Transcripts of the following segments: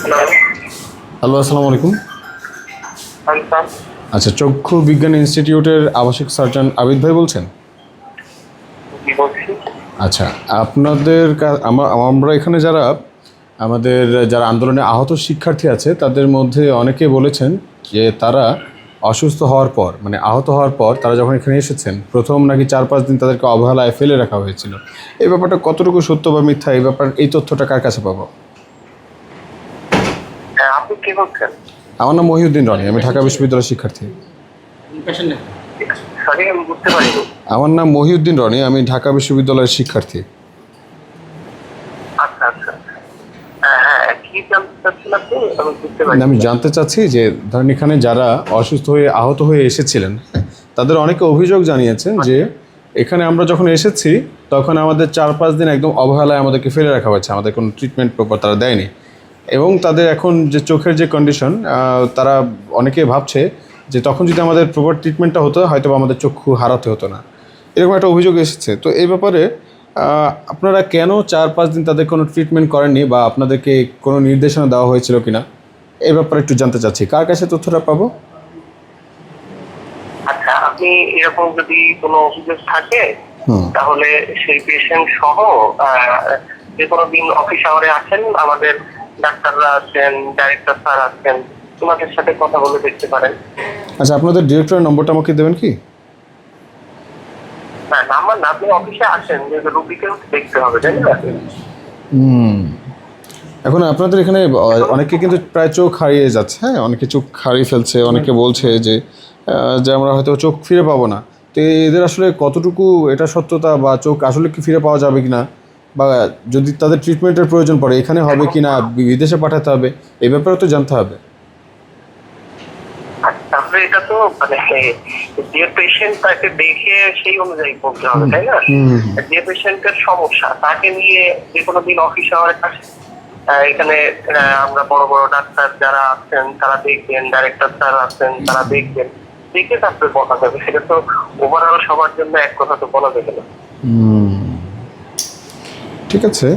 Hello, আসসালামু আলাইকুম। আচ্ছা, চক্ষু বিজ্ঞান ইনস্টিটিউটের আবাসিক সার্জন আবিদ ভাই বলছেন? আচ্ছা, আপনাদের আমরা এখানে আমাদের যারা আন্দোলনে আহত শিক্ষার্থী আছে তাদের মধ্যে অনেকে বলেছেন যে তারা অসুস্থ হওয়ার পর, মানে আহত হওয়ার পর তারা যখন এখানে এসেছেন প্রথম নাকি 4-5 দিন তাদেরকে অবহেলায় ফেলে রাখা হয়েছিল। এই ব্যাপারটা কতটুকু সত্য বা মিথ্যা, এই তথ্যটা কার কাছে পাবো? আপনি কি বলছেন? আমার নাম মহিউদ্দিন রনি, আমি ঢাকা বিশ্ববিদ্যালয়ের শিক্ষার্থী। সরি, আমি বুঝতে পারিনি। আমার নাম মহিউদ্দিন রনি, আমি ঢাকা বিশ্ববিদ্যালয়ের শিক্ষার্থী। আচ্ছা আচ্ছা, হ্যাঁ, কি জানতে চাচ্ছেন আপনি? আমি বুঝতে পারিনি। আমি জানতে চাচ্ছি যে ধরেন এখানে যারা অসুস্থ হয়ে আহত হয়ে এসেছিলেন তাদের অনেকে অভিযোগ জানিয়েছেন যে এখানে আমরা যখন এসেছি তখন আমাদের 4-5 দিন একদম অবহেলায় আমাদেরকে ফেলে রাখা হয়েছে, আমাদের কোনো ট্রিটমেন্ট প্রপার তারা দেয়নি। এবং তাদের এখন যে চোখের যে কন্ডিশন, তারা অনেকে ভাবছে যে তখন যদি আমাদের প্রপার ট্রিটমেন্টটা হতো হয়তো আমাদের চক্ষু হারাতে হতো না, এরকম একটা অভিযোগ এসেছে। তো এই ব্যাপারে আপনারা কেন 4-5 দিন তাদের কোনো ট্রিটমেন্ট করেননি বা আপনাদেরকে কোনো নির্দেশনা দেওয়া হয়েছিল কিনা, এই ব্যাপারে একটু জানতে চাচ্ছি। কার কাছে তথ্যটা পাবো? আচ্ছা, আপনি এরকম যদি কোনো অভিযোগ থাকে তাহলে সেই পেশেন্ট সহ যে কোনো দিন অফিস আওয়ারে আসেন, আমাদের ডাক্তাররা আছেন, ডাইরেক্টর স্যার আছেন, তোমাদের সাথে কথা বলে দেখতে পারেন। আচ্ছা, আপনাদের ডিরেক্টরের নম্বরটা আমাকে দেবেন কি? হ্যাঁ, নাম্বার না, আপনি অফিসে আসেন, রুগীকেও দেখতে হবে, তাই না? এখন আপনাদের এখানে অনেকে কিন্তু প্রায় চোখ হারিয়ে যাচ্ছে, হ্যাঁ, অনেকে চোখ হারিয়ে ফেলছে, অনেকে বলছে যে আমরা হয়তো চোখ ফিরে পাবো না। তো এদের আসলে কতটুকু এটা সত্যতা, বা চোখ আসলে কি ফিরে পাওয়া যাবে কিনা, বা যদি তাদের ট্রিটমেন্টের প্রয়োজন পড়ে এখানে হবে কি না, বিদেশে পাঠাতে হবে, এই ব্যাপারে তো জানতে হবে। তাহলে এটা তো মানে যে পেশেন্ট তাকে দেখে সেই অনুযায়ী বলতে হবে, তাই না? যে পেশেন্টের সমস্যা তাকে নিয়ে যে কোনো দিন অফিস আওয়ারে আসে, এখানে আমরা বড় বড় ডাক্তার যারা আছেন তারা দেখবেন, ডাইরেক্টর স্যার আছেন তারা দেখবেন, দেখে তারপরে বলা যাবে। সেটা তো ওভারঅল সবার জন্য এক কথা তো বলা যাবে না। ঠিক আছে,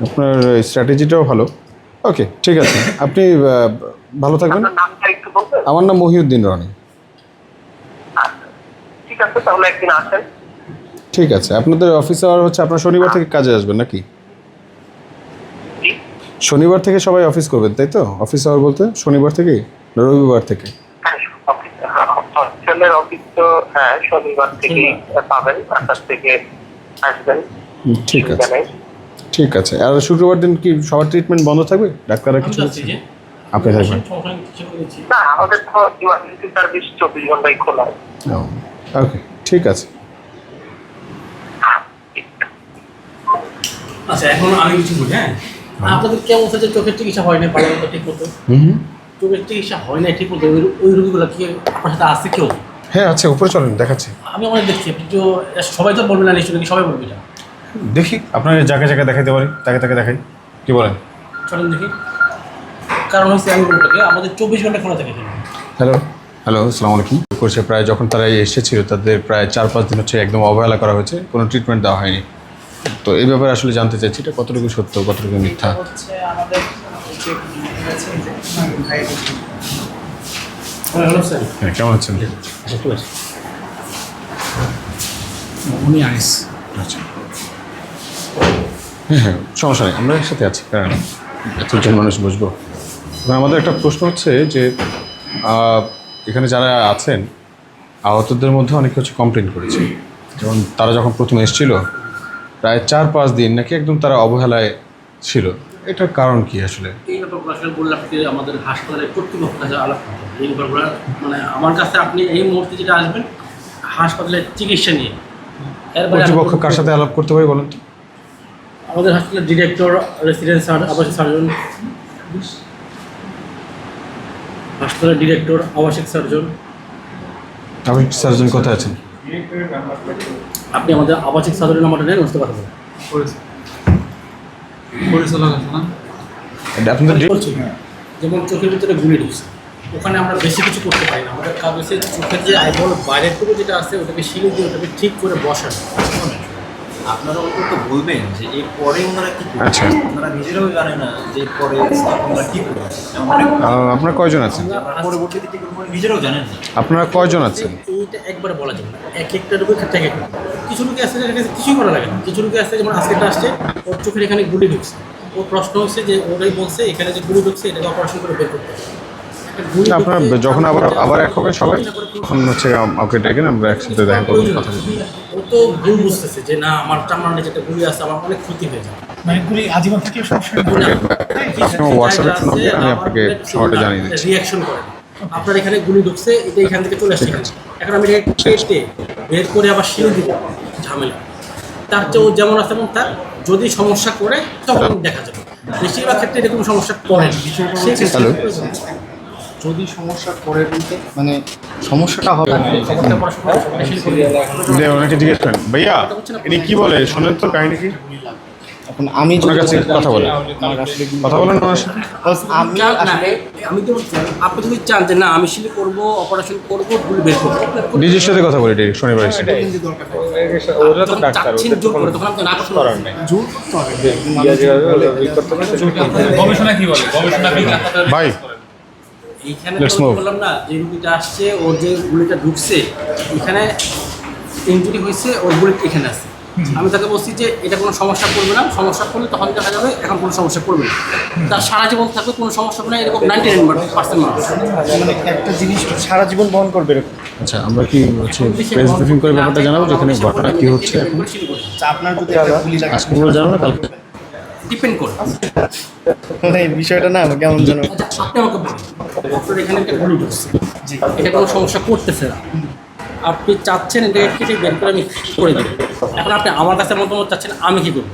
আপনার স্ট্র্যাটেজিটাও ভালো। ওকে, ঠিক আছে, আপনি ভালো থাকবেন। নামটা একটু বলবেন? আমার নাম মহিউদ্দিন রনি। আচ্ছা, ঠিক আছে, তাহলে একদিন আসেন। ঠিক আছে, আপনাদের অফিস আওয়ার হচ্ছে আপনার শনিবার থেকে কাজে আসবেন নাকি? শনিবার থেকে সবাই অফিস করবেন তাই তো? অফিস আওয়ার বলতে শনিবার থেকে রবিবার থেকে? অফিস তো হ্যাঁ শনিবার থেকে পাবেন, 8টা থেকে আসবেন। ঠিক আছে, ঠিক আছে। আর শুক্রবার দিন কি সবার ট্রিটমেন্ট বন্ধ থাকবে? ডাক্তাররা কিছু বলছে? আপনি থাকবেন? না, আমাদের তো ইমার্জেন্সি সার্ভিস 24 ঘন্টাই খোলা। ওকে, ঠিক আছে। আচ্ছা, এখন আমি কিছু বলি। হ্যাঁ, আপনাদের কেমন হচ্ছে চোখের চিকিৎসা হয় না ভালো মতো ঠিক মতো? চোখের চিকিৎসা হয় না ঠিক মতো, ওই রোগীগুলো কি আপনার সাথে আসছে কেউ? হ্যাঁ আছে, উপরে চলেন, দেখাচ্ছি। আমি অনেক দেখছি, আপনি তো সবাই তো বলবেন না নিশ্চয়ই, সবাই বলবে না। দেখি আপনার জায়গায় জায়গায় দেখাইতে পারি, তাকে দেখাই, কি বলেন? চলেন দেখি। কারণ হচ্ছে আমি বলবো আমাদের 24 ঘন্টা খোলা থাকে। হ্যালো, আসসালামু আলাইকুম। করছে প্রায় যখন তারা এসেছিল তাদের প্রায় 4-5 দিন হচ্ছে একদম অবহেলা করা হয়েছে, কোনো ট্রিটমেন্ট দেওয়া হয়নি। তো এই ব্যাপারে আসলে জানতে চাইছি এটা কতটুকু সত্য, কতটুকু মিথ্যা। হ্যাঁ, কেমন আছেন? উনি আইস। আচ্ছা, হ্যাঁ, সমস্যা নেই, আমরা একসাথে আছি, কারণ এতজন মানুষ বুঝবো। আমাদের একটা প্রশ্ন হচ্ছে যে এখানে যারা আছেন আহতদের মধ্যে অনেকে হচ্ছে কমপ্লেন করেছে, যেমন তারা যখন প্রথমে এসেছিল প্রায় 4-5 দিন নাকি একদম তারা অবহেলায় ছিল। এটার কারণ কি আসলে? এই ব্যাপারগুলো আসলে বললাম যে আমাদের হাসপাতালের কর্তৃপক্ষের কাছে আলাপ করতে হবে। এই ব্যাপারগুলো মানে আমার কাছে আপনি এই মুহূর্তে যেটা আসবেন হাসপাতালের চিকিৎসা নিয়ে, কর্তৃপক্ষ কার সাথে আলাপ করতে পারি বলেন তো? আমাদের হাসপাতালের ডিরেক্টর, রেসিডেন্ট আবাসিক সার্জন, হাসপাতালের ডিরেক্টর, আবাসিক সার্জন। আবাসিক সার্জন কোথায় আছেন? আপনি আমাদের আবাসিক সার্জনের নাম্বারটা নেন, বুঝতে পারবেন। যেমন চোখের ভিতরে গুলি ঢুকছে, ওখানে আমরা বেশি কিছু করতে পারি না। আমাদের কাজ হচ্ছে চোখের যে আইবল বাইরের থেকে যেটা আছে ওটাকে শিলে দিয়ে ওটাকে ঠিক করে বসানো। আপনারা অন্তত বলবেন যে এর পরে ওনারা কি করবে। আচ্ছা। আপনারা নিজেরাও জানেন না যে এর পরে ওনারা কি করবে। আপনারা কয়জন আছেন? পরবর্তীতে কি করবো নিজেরাও জানেন না। আপনারা কয়জন আছেন? এইটা একবারে বলা যাবে না, এক একটা রোগের ক্ষেত্রে এক একটা। কিছু রোগী আসছে যাদের কাছে কিছুই করা লাগে না, কিছু রোগী আসছে যেমন আজকেটা আসছে ওর চোখের এখানে গুলি ঢুকছে, ওর প্রশ্ন হচ্ছে যে ওরাই বলছে এখানে যে গুলি ঢুকছে এটাকে অপারেশন করে বের করতে হবে। একটা গুলি আপনারা ঢুকছে, যখন আবার এক হবে সবাই, তখন হচ্ছে আমাকে ডেকে আমরা একসাথে দেখা করবো, কথা বলবো। ও তো ভুল বুঝতেছে যে না আমার চামড়ার নিচে একটা গুলি আছে, আমার অনেক ক্ষতি হয়ে যায়। মানে গুলি আজীবন থেকে সমস্যা আপনি আমার হোয়াটসঅ্যাপে ফোন দিয়ে আমি আপনাকে সবাইটা জানিয়ে দিচ্ছি। রিঅ্যাকশন করে আপনার এখানে গুলি ঢুকছে, এটা এখান থেকে চলে আসছে এখানে। এখন আমি এটাকে কেটে বের করে আবার শিলে দিব, ঝামেলা। তার চেয়ে ও যেমন আছে তেমন তার, যদি সমস্যা করে তখন দেখা যাবে। বেশিরভাগ ক্ষেত্রে এরকম সমস্যা করে না। হ্যালো। যদি সমস্যা করে বলতে মানে সমস্যাটা হবে না। যে ওনাকে জিজ্ঞেস করেন, ভাইয়া ইনি কি বলে শোনেন তো, কাহিনী কি? এখন আমি ওনার কাছে কথা বলেন, আমার আসলে কথা বলেন ওনার সাথে। আমি আসলে আমি তো বলছি, আপনি যদি চান যে না আমি শিলি করবো, অপারেশন করবো, গুলি বের করবো, ডিজির সাথে কথা বলি শনিবার এসে। ওরা তো ডাক্তার, চাচ্ছেন জোর করে, তখন আপনি না করতে করার নেই। জোর করতে হবে। গবেষণা কি বলে? গবেষণা বিজ্ঞান তাদের ভাই এইখানে Let's তো move. বললাম না যে রুগীটা আসছে, ওর যে গুলিটা ঢুকছে এখানে ইনজুরি হয়েছে, ওর গুলি এখানে আছে। আমি তাকে বলছি যে এটা কোনো সমস্যা করবে না, সমস্যা করলে তখন দেখা যাবে, এখন কোনো সমস্যা করবে না। তার সারা জীবন থাকবে, কোনো সমস্যা হবে না, এরকম 99% মানুষ। মানে একটা জিনিস সারা জীবন বহন করবে এরকম। আচ্ছা, আমরা কি হচ্ছে প্রেস ব্রিফিং করে ব্যাপারটা জানাবো, যেখানে ঘটনা কি হচ্ছে এখন আচ্ছা, আপনার যদি একটা গুলি লাগে আজকে বলে জানাবো, কালকে ডিপেন্ড করে। মানে এই বিষয়টা না আমার কেমন যেন আচ্ছা, আপনি আমাকে বলুন, আপনার এখানে একটা গুলি ঢুকছে, এটা কোনো সমস্যা করতেছে না, আপনি চাচ্ছেন এটাকে কেটে বের করে আমি করে দেবো। এখন আপনি আমার কাছে মতামত চাচ্ছেন, আমি কী করবো?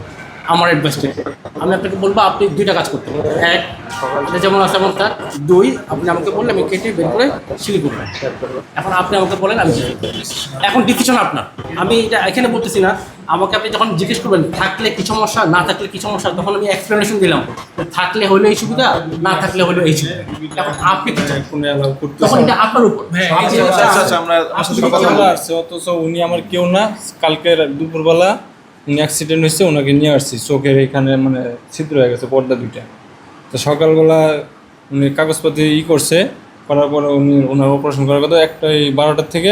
আমার অ্যাডভাইসটা আমি আপনাকে বলবো আপনি দুইটা কাজ করতে পারেন। এক, এটা যেমন আছে এমন তার। দুই, আপনি আমাকে বললে আমি কেটে বের করে সিলি করবো। এখন আপনি আমাকে বলেন, আমি কি করবো? এখন ডিসিশন আপনার। আমি এটা এখানে বলতেছি না, আমাকে আপনি যখন জিজ্ঞেস করবেন থাকলে কি সমস্যা, না থাকলে কি সমস্যা, তখন আমি এক্সপ্লেনেশন দিলাম, থাকলে হলো এই সুবিধা, না থাকলে হলো এই সুবিধা। এখন আপনি কি চান? তখন এটা আপনার উপর। কথা বলা আসছে, অথচ উনি আমার কেউ না। কালকে দুপুরবেলা উনি অ্যাক্সিডেন্ট হয়েছে, ওনাকে নিয়ে আসছি, চোখের এখানে মানে ছিদ্র হয়ে গেছে পর্দা দুইটা। তো সকালবেলা উনি কাগজপাতি করছে, করার পরে ওনার অপারেশন করার কথা একটা 12টার থেকে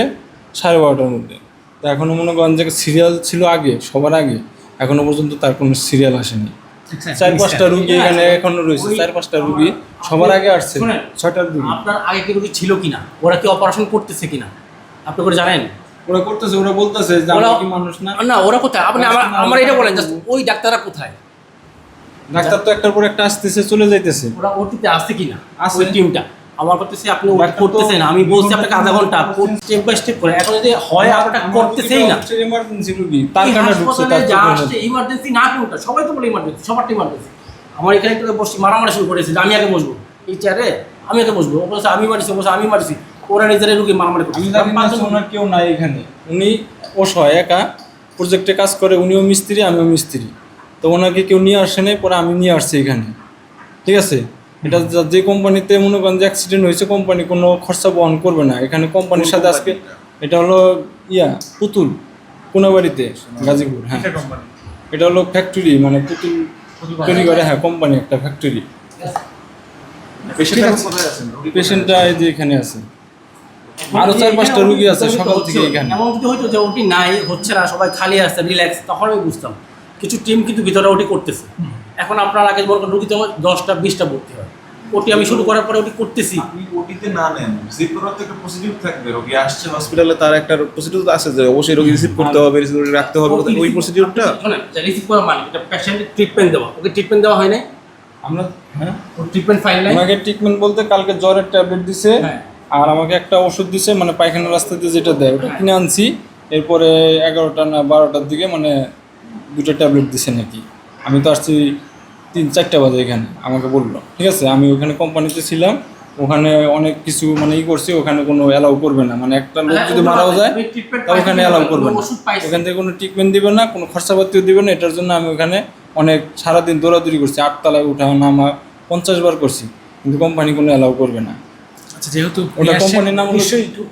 12:30টার মধ্যে। তো এখনও মনে করেন যে সিরিয়াল ছিল আগে, সবার আগে, এখনও পর্যন্ত তার কোনো সিরিয়াল আসেনি। 4-5টা রুগী এখানে এখনো রয়েছে, 4-5টা রুগী সবার আগে আসছে, 6টার রুগী। আপনার আগে কি রোগী ছিল কিনা, ওরা কি অপারেশন করতেছে কিনা আপনি করে জানেন? ওরা করতেছে, ওরা বলতেছে যে আমরা কি মানুষ না। না, ওরা কোথায়? আপনি আমার এটা বলেন, জাস্ট ওই ডাক্তাররা কোথায়? ডাক্তার তো একটার পর একটা আসতেছে, চলে যাইতেছে। ওরা ওটিতে আসছে কিনা? আছে। ওই টিমটা আমার করতেছে, আপনি ওটা ডাক্তার তো করতেছেন না। আমি বলছি আপনাকে আধা ঘন্টা স্টেপ বাই স্টেপ করে, এখন যদি হয় আপনারা করতেছেই না। ইমার্জেন্সি রুগী, তার কারণে ঢুকছে, হাসপাতালে তার যা চোখের আসছে মধ্যে। ইমার্জেন্সি না কোনটা, সবাই তো বলে ইমার্জেন্সি, সবারটা ইমার্জেন্সি। আমার এখানে একটু বসে মারামারি শুরু করেছে যে আমি আগে বসবো এই চেয়ারে, আমি আগে বসবো, ও বলছে আমি মারিছি, ও বলছে আমি মারিছি, ওরা নিজেরাই রুগী মারামারি করছে। আমি জানি না যে ওনার কেউ নাই এখানে, উনি অসহায় একা প্রজেক্টে কাজ করে, উনিও মিস্ত্রি আমিও মিস্ত্রি। তো ওনাকে কেউ নিয়ে আসে নাই, পরে আমি নিয়ে আসছি এখানে। ঠিক আছে, এটা যে কোম্পানিতে মনে করেন যে অ্যাক্সিডেন্ট হয়েছে, কোম্পানি কোনো খরচা বহন করবে না। এখানে কোম্পানির সাথে আজকে এটা হলো পুতুল কোনাবাড়িতে, গাজীপুর। হ্যাঁ, এটা হলো ফ্যাক্টরি, মানে পুতুল তৈরি করে। হ্যাঁ, কোম্পানি একটা ফ্যাক্টরি। পেশেন্টটা এই যে এখানে আছে, আরো 4-5টা রুগী আছে সকাল থেকে এখানে। এমন যদি হয়তো যে ওটি নাই, হচ্ছে না, সবাই খালি আছে, রিল্যাক্স, তখন আমি বুঝতাম। কিছু টিম কিন্তু ভিতরে ওটি করতেছে। এখন আপনার আগে বলবেন রুগী তো 10টা-20টা ভর্তি হয়, ওটি আমি শুরু করার পরে ওটি করতেছি। আপনি ওটিতে না নেন, রিসিভ করার তো একটা প্রসিডিউর থাকবে। রোগী আসছে হসপিটালে, তার একটা প্রসিডিউর আছে যে অবশ্যই রোগী রিসিভ করতে হবে, রিসিভ করে রাখতে হবে, ওই প্রসিডিউরটা। শোনেন, রিসিভ করা মানে এটা পেশেন্টের ট্রিটমেন্ট দেওয়া, ওকে ট্রিটমেন্ট দেওয়া হয় নাই, আমরা হ্যাঁ, ওর ট্রিটমেন্ট ফাইল নাই। আমাকে ট্রিটমেন্ট বলতে কালকে জ্বরের ট্যাবলেট দিছে, হ্যাঁ। আর আমাকে একটা ওষুধ দিছে, মানে পায়খানার রাস্তাতে যেটা দেয় ওটা কিনে আনছি। এরপরে 11টা না 12টার দিকে মানে 2টা ট্যাবলেট দিছে নাকি। আমি তো আসছি 3-4টা বাজে এখানে, আমাকে বললো। ঠিক আছে, আমি ওখানে কোম্পানিতে ছিলাম, ওখানে অনেক কিছু মানে করছি, ওখানে কোনো অ্যালাউ করবে না, মানে একটা লোক যদি মারাও যায় তা ওখানে অ্যালাউ করবে না। ওখান থেকে কোনো ট্রিটমেন্ট দিবে না, কোনো খরচাপাতিও দিবে না। এটার জন্য আমি ওখানে অনেক সারাদিন দৌড়াদৌড়ি করছি, 8 তলায় উঠা নামা 50 বার করছি, কিন্তু কোম্পানি কোনো অ্যালাউ করবে না। আচ্ছা, যেহেতু ওটা কোম্পানির নাম হলো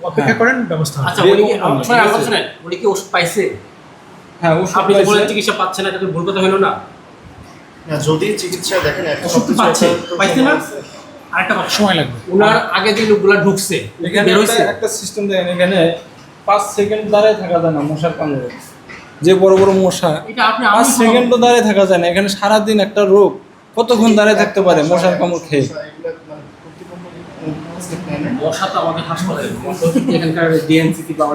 অপেক্ষা করেন, ব্যবস্থা হবে। আচ্ছা, উনি কি আপনার কথা শুনেন, উনি কি ওষুধ পাইছে? হ্যাঁ ওষুধ আপনি যে বলেন পাইছে। চিকিৎসা পাচ্ছেন না, এটা তো ভুল কথা হলো না? না যদি চিকিৎসা দেখেন একটা ওষুধ তো পাচ্ছে, পাইছে না? আরেকটা কথা, সময় লাগবে। ওনার আগে যে লোকগুলা ঢুকছে এখানে বের হইছে, একটা সিস্টেম দেখেন, এখানে 5 সেকেন্ড দাঁড়ায় থাকা যায় না মশার কামড়ে। যে বড় বড় মশা এটা আপনি 5 সেকেন্ডও দাঁড়ায় থাকা যায় না। এখানে সারাদিন একটা রোগ কতক্ষণ দাঁড়ায়ে থাকতে পারে মশার কামড় খেয়ে? মশা তো আমাদের হাসপাতালে, এখানকার ডিএনসিসি বা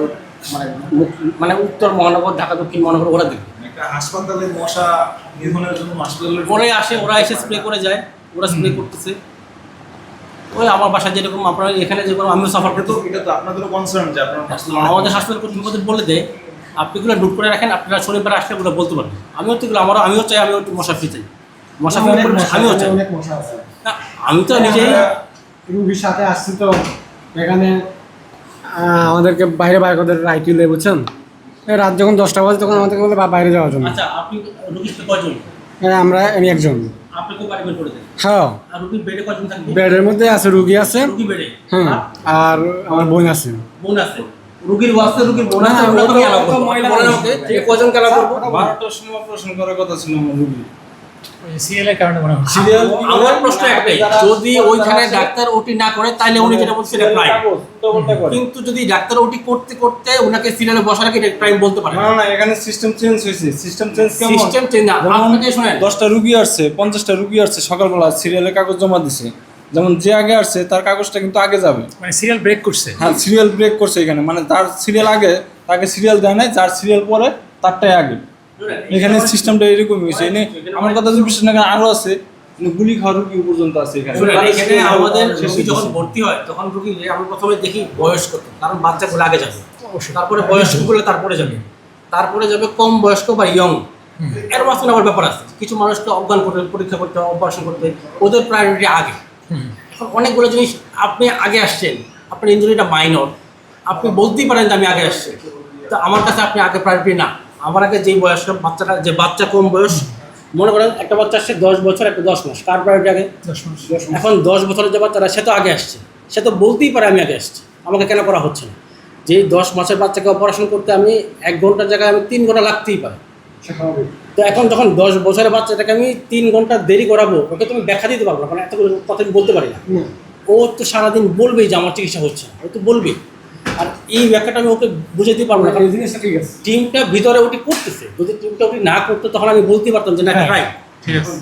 মানে উত্তর মহানগর, ঢাকা দক্ষিণ মহানগর ওরা দেখবে। একটা হাসপাতালে মশা নিধনের জন্য হাসপাতালের ওরা আসে, ওরা এসে স্প্রে করে যায়, ওরা স্প্রে করতেছে। ওই আমার বাসা যেরকম আপনার এখানে যেরকম আমিও সাফার করতে, এটা তো আপনাদেরও কনসার্ন যে আপনার আমাদের হাসপাতাল কর্তৃপক্ষ বলে দেয় আপনি এগুলো নোট করে রাখেন, আপনারা শনিবার আসলে ওগুলো বলতে পারবেন। আমিও তো এগুলো আমিও চাই, আমিও একটু মশা ফ্রি চাই, মশা ফ্রি আমিও চাই। অনেক মশা আছে। না, আমি তো নিজেই রুগীর সাথে আসছি তো এখানে আমাদেরকে বাইরে করে রাইটি লে বুঝছেন, এই রাত যখন 10টা বাজে তখন আমাদেরকে বলে বাইরে যাওয়ার জন্য। আচ্ছা, আপনি রুগীকে কয়জন? আমি একজন। আপনি খুব বাড়ি বের করে দেন। হ্যাঁ, আর রুগীর বেডে কয়জন থাকবে? বেডের মধ্যে আছে, রুগী আছে, রুগী বেডে, হ্যাঁ, আর আমার বোন আছে। বোন আছে, রুগীর ওয়াসে রুগীর বোন আছে, না, আমরা তো ও তো- কেন করব? মহিলা বলেন আমাকে, যে কয়জন কেন করব? 12টার সময় অপারেশন করার কথা ছিল আমার রোগী। সিরিয়ালের কারণে মনে হয়। সিরিয়াল আমার প্রশ্ন একটাই, যদি ওইখানে ডাক্তার ওটি না করে তাহলে উনি যেটা বলছেন এটা ক্রাইম। কিন্তু যদি ডাক্তার ওটি করতে করতে ওনাকে সিরিয়ালে বসা রাখে, এটা ক্রাইম বলতে পারে না না, এখানে সিস্টেম চেঞ্জ হয়েছে। সিস্টেম চেঞ্জ কেমন? সিস্টেম চেঞ্জ না, আপনাকে শুনেন, 10টা রুগী আসছে, 50টা রুগী আসছে, সকালবেলা সিরিয়ালের কাগজ জমা দিছে। যেমন যে আগে আসছে তার কাগজটা কিন্তু আগে যাবে। মানে সিরিয়াল ব্রেক করছে। হ্যাঁ, সিরিয়াল ব্রেক করছে এখানে, মানে তার সিরিয়াল আগে তাকে সিরিয়াল দেয় নাই, যার সিরিয়াল পরে তারটাই আগে। এখানে সিস্টেমটা এরকমই হয়েছে। এনে আমার কথা যদি বিশ্বাস না করেন, আরও আছে, গুলি খাওয়ার রুগী পর্যন্ত আছে এখানে। শুনেন, এখানে আমাদের রোগী যখন ভর্তি হয় তখন রোগী আমরা প্রথমে দেখি বয়স্ক, কারণ বাচ্চাগুলো আগে যাবে, তারপরে বয়স্কগুলো তারপরে যাবে কম বয়স্ক বা ইয়ং। এর মাঝখানে আবার ব্যাপার আছে, কিছু মানুষকে অজ্ঞান করতে, পরীক্ষা করতে, অপারেশন করতে, ওদের প্রায়োরিটি আগে। এখন অনেকগুলো জিনিস, আপনি আগে আসছেন, আপনার ইনজুরিটা মাইনর, আপনি বলতেই পারেন যে আমি আগে আসছি, তো আমার কাছে আপনি আগে প্রায়োরিটি না। আমার আগে যেই বয়স্ক বাচ্চাটা, যে বাচ্চা কম বয়স, মনে করেন একটা বাচ্চা আসছে 10 বছর, একটা 10 মাস, কার প্রায়োরিটি আগে? 10 মাস। এখন 10 বছরের যে বাচ্চারা, সে তো আগে আসছে, সে তো বলতেই পারে আমি আগে আসছি, আমাকে কেন করা হচ্ছে না? যে 10 মাসের বাচ্চাকে অপারেশন করতে আমি 1 ঘন্টার জায়গায় আমি 3 ঘন্টা লাগতেই পারে। তো এখন যখন 10 বছরের বাচ্চাটাকে আমি 3 ঘন্টা দেরি করাবো, ওকে তুমি ব্যাখ্যা দিতে পারবো না, কারণ এতগুলো কথা আমি বলতে পারি না। ও তো সারাদিন বলবেই যে আমার চিকিৎসা হচ্ছে না, ও তো বলবেই। আর এই ব্যাখ্যাটা আমি ওকে বুঝাতে পারবো না, কারণ জিনিসটা ঠিক আছে। টিমটা ভিতরে ওটি করতেছে, যদি টিমটা ওটি না করতো তখন আমি বলতে পারতাম যে না, রাইট, ঠিক আছে।